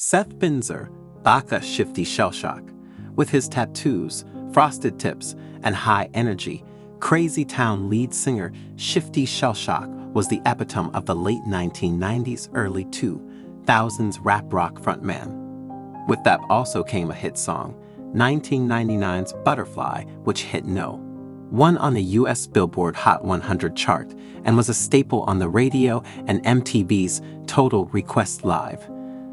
Seth Binzer, aka Shifty Shellshock, with his tattoos, frosted tips, and high energy, Crazy Town lead singer Shifty Shellshock was the epitome of the late 1990s, early 2000s rap rock frontman. With that also came a hit song, 1999's Butterfly, which hit no. 1 on the US Billboard Hot 100 chart and was a staple on the radio and MTV's Total Request Live.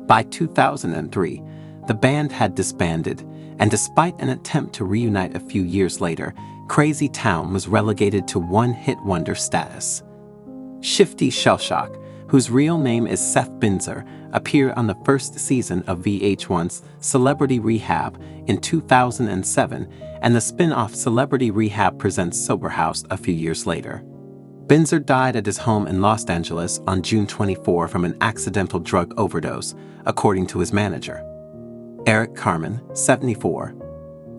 By 2003, the band had disbanded, and despite an attempt to reunite a few years later, Crazy Town was relegated to one-hit wonder status. Shifty Shellshock, whose real name is Seth Binzer, appeared on the first season of VH1's Celebrity Rehab in 2007 and the spin-off Celebrity Rehab Presents Sober House a few years later. Binzer died at his home in Los Angeles on June 24 from an accidental drug overdose, according to his manager. Eric Carmen, 74.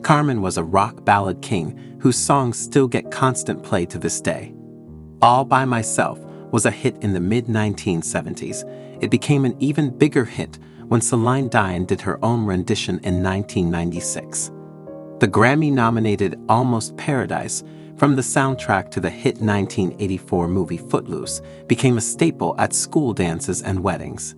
Carmen was a rock ballad king whose songs still get constant play to this day. All by Myself was a hit in the mid-1970s. It became an even bigger hit when Celine Dion did her own rendition in 1996. The Grammy-nominated Almost Paradise, from the soundtrack to the hit 1984 movie Footloose, became a staple at school dances and weddings.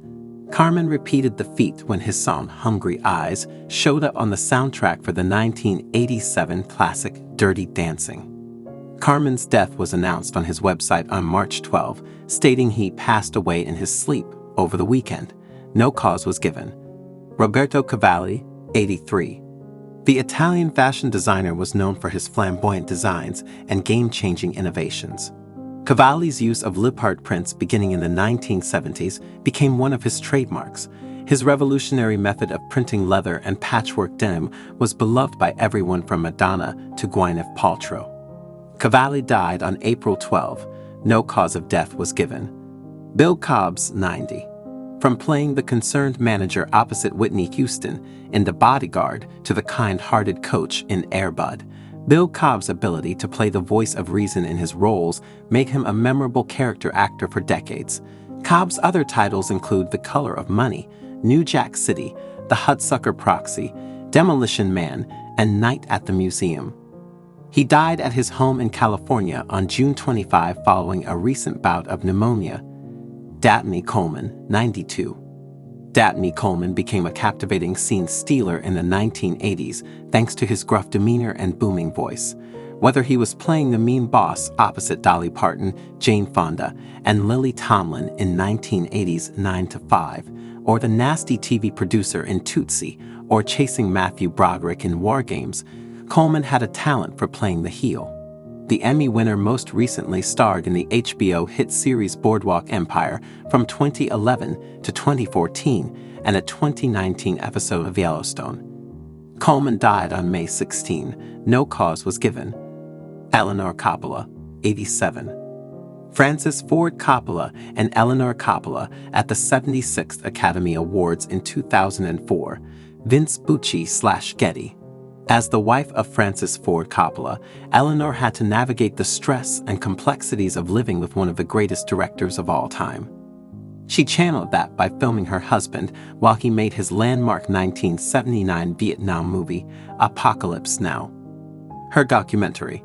Carmen repeated the feat when his song Hungry Eyes showed up on the soundtrack for the 1987 classic Dirty Dancing. Carmen's death was announced on his website on March 12, stating he passed away in his sleep over the weekend. No cause was given. Roberto Cavalli, 83. The Italian fashion designer was known for his flamboyant designs and game-changing innovations. Cavalli's use of lip art prints beginning in the 1970s became one of his trademarks. His revolutionary method of printing leather and patchwork denim was beloved by everyone from Madonna to Gwyneth Paltrow. Cavalli died on April 12. No cause of death was given. Bill Cobbs, 90. From playing the concerned manager opposite Whitney Houston in The Bodyguard to the kind-hearted coach in Air Bud, Bill Cobb's ability to play the voice of reason in his roles made him a memorable character actor for decades. Cobb's other titles include The Color of Money, New Jack City, The Hudsucker Proxy, Demolition Man, and Night at the Museum. He died at his home in California on June 25 following a recent bout of pneumonia. Dabney Coleman, 92. Dabney Coleman became a captivating scene stealer in the 1980s thanks to his gruff demeanor and booming voice. Whether he was playing the mean boss opposite Dolly Parton, Jane Fonda, and Lily Tomlin in 1980's 9 to 5, or the nasty TV producer in Tootsie, or chasing Matthew Broderick in War Games, Coleman had a talent for playing the heel. The Emmy winner most recently starred in the HBO hit series Boardwalk Empire from 2011 to 2014 and a 2019 episode of Yellowstone. Coleman died on May 16. No cause was given. Eleanor Coppola, 87. Francis Ford Coppola and Eleanor Coppola at the 76th Academy Awards in 2004. Vince Bucci/Getty. As the wife of Francis Ford Coppola, Eleanor had to navigate the stress and complexities of living with one of the greatest directors of all time. She channeled that by filming her husband while he made his landmark 1979 Vietnam movie, Apocalypse Now. Her documentary,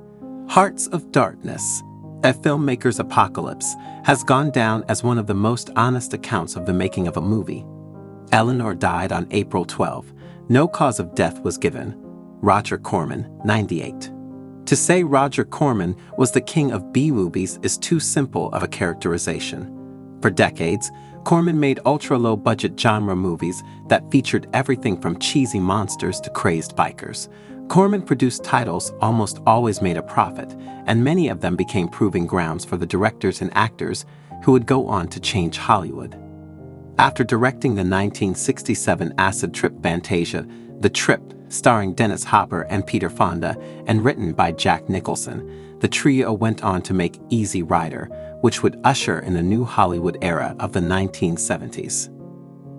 Hearts of Darkness, A Filmmaker's Apocalypse, has gone down as one of the most honest accounts of the making of a movie. Eleanor died on April 12. No cause of death was given. Roger Corman, 98. To say Roger Corman was the king of B-movies is too simple of a characterization. For decades, Corman made ultra-low-budget genre movies that featured everything from cheesy monsters to crazed bikers. Corman produced titles almost always made a profit, and many of them became proving grounds for the directors and actors who would go on to change Hollywood. After directing the 1967 acid trip Fantasia, The Trip, starring Dennis Hopper and Peter Fonda, and written by Jack Nicholson, the trio went on to make Easy Rider, which would usher in the new Hollywood era of the 1970s.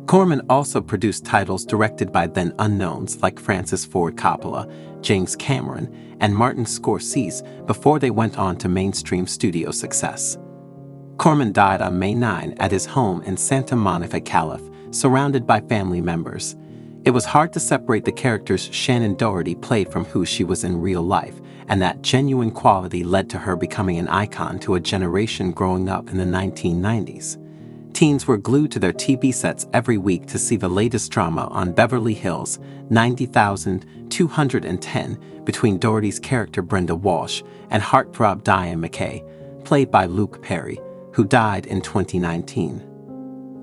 Corman also produced titles directed by then-unknowns like Francis Ford Coppola, James Cameron, and Martin Scorsese before they went on to mainstream studio success. Corman died on May 9 at his home in Santa Monica, surrounded by family members. It was hard to separate the characters Shannen Doherty played from who she was in real life, and that genuine quality led to her becoming an icon to a generation growing up in the 1990s. Teens were glued to their TV sets every week to see the latest drama on Beverly Hills 90,210 between Doherty's character Brenda Walsh and heartthrob Diane McKay, played by Luke Perry, who died in 2019.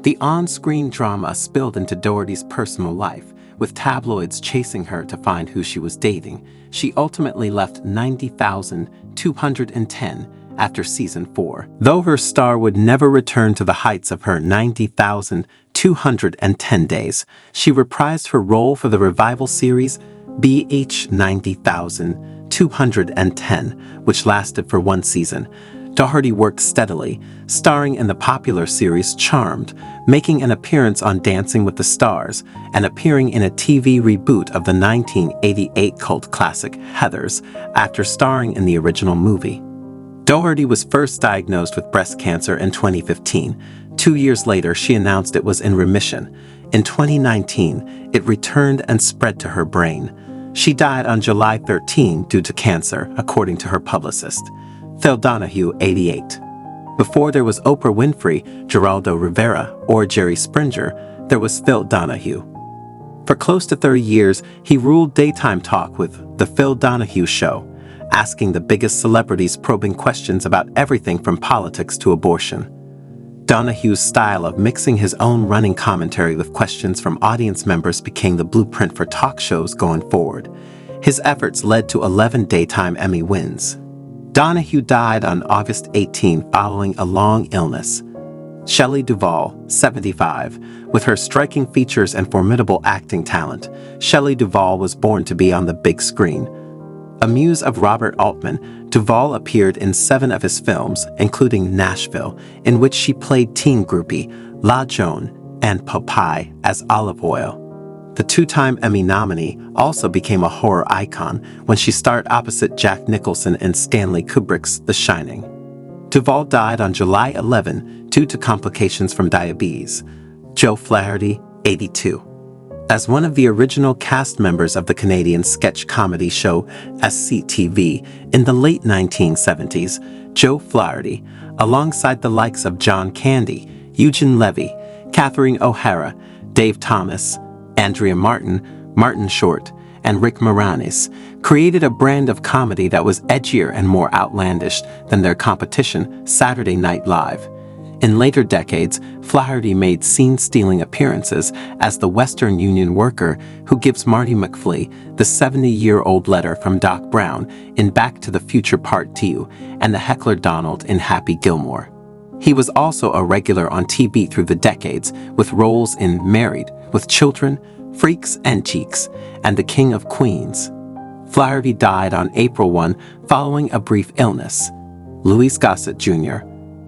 The on-screen drama spilled into Doherty's personal life, with tabloids chasing her to find who she was dating. She ultimately left 90,210 after season 4. Though her star would never return to the heights of her 90,210 days, she reprised her role for the revival series BH 90,210, which lasted for 1 season. Doherty worked steadily, starring in the popular series Charmed, making an appearance on Dancing with the Stars, and appearing in a TV reboot of the 1988 cult classic Heathers after starring in the original movie. Doherty was first diagnosed with breast cancer in 2015. 2 years later, she announced it was in remission. In 2019, it returned and spread to her brain. She died on July 13 due to cancer, according to her publicist. Phil Donahue, 88. Before there was Oprah Winfrey, Geraldo Rivera, or Jerry Springer, there was Phil Donahue. For close to 30 years, he ruled daytime talk with The Phil Donahue Show, asking the biggest celebrities probing questions about everything from politics to abortion. Donahue's style of mixing his own running commentary with questions from audience members became the blueprint for talk shows going forward. His efforts led to 11 daytime Emmy wins. Donahue died on August 18 following a long illness. Shelley Duvall, 75. With her striking features and formidable acting talent, Shelley Duvall was born to be on the big screen. A muse of Robert Altman, Duvall appeared in 7 of his films, including Nashville, in which she played teen groupie La Joan, and Popeye as Olive Oyl. The 2-time Emmy nominee also became a horror icon when she starred opposite Jack Nicholson in Stanley Kubrick's The Shining. Duvall died on July 11 due to complications from diabetes. Joe Flaherty, 82. As one of the original cast members of the Canadian sketch comedy show SCTV in the late 1970s, Joe Flaherty, alongside the likes of John Candy, Eugene Levy, Catherine O'Hara, Dave Thomas, Andrea Martin, Martin Short, and Rick Moranis, created a brand of comedy that was edgier and more outlandish than their competition, Saturday Night Live. In later decades, Flaherty made scene-stealing appearances as the Western Union worker who gives Marty McFly the 70-year-old letter from Doc Brown in Back to the Future Part 2 and the heckler Donald in Happy Gilmore. He was also a regular on TV through the decades, with roles in Married, with Children, Freaks and Cheeks, and The King of Queens. Flaherty died on April 1 following a brief illness. Louis Gossett Jr.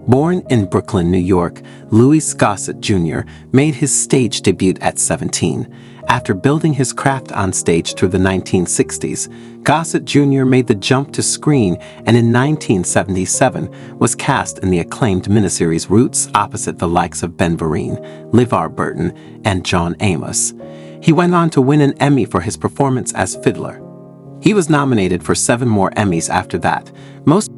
Born in Brooklyn, New York, Louis Gossett Jr. made his stage debut at 17. After building his craft on stage through the 1960s, Gossett Jr. made the jump to screen and in 1977 was cast in the acclaimed miniseries Roots opposite the likes of Ben Vereen, LeVar Burton, and John Amos. He went on to win an Emmy for his performance as Fiddler. He was nominated for 7 more Emmys after that, most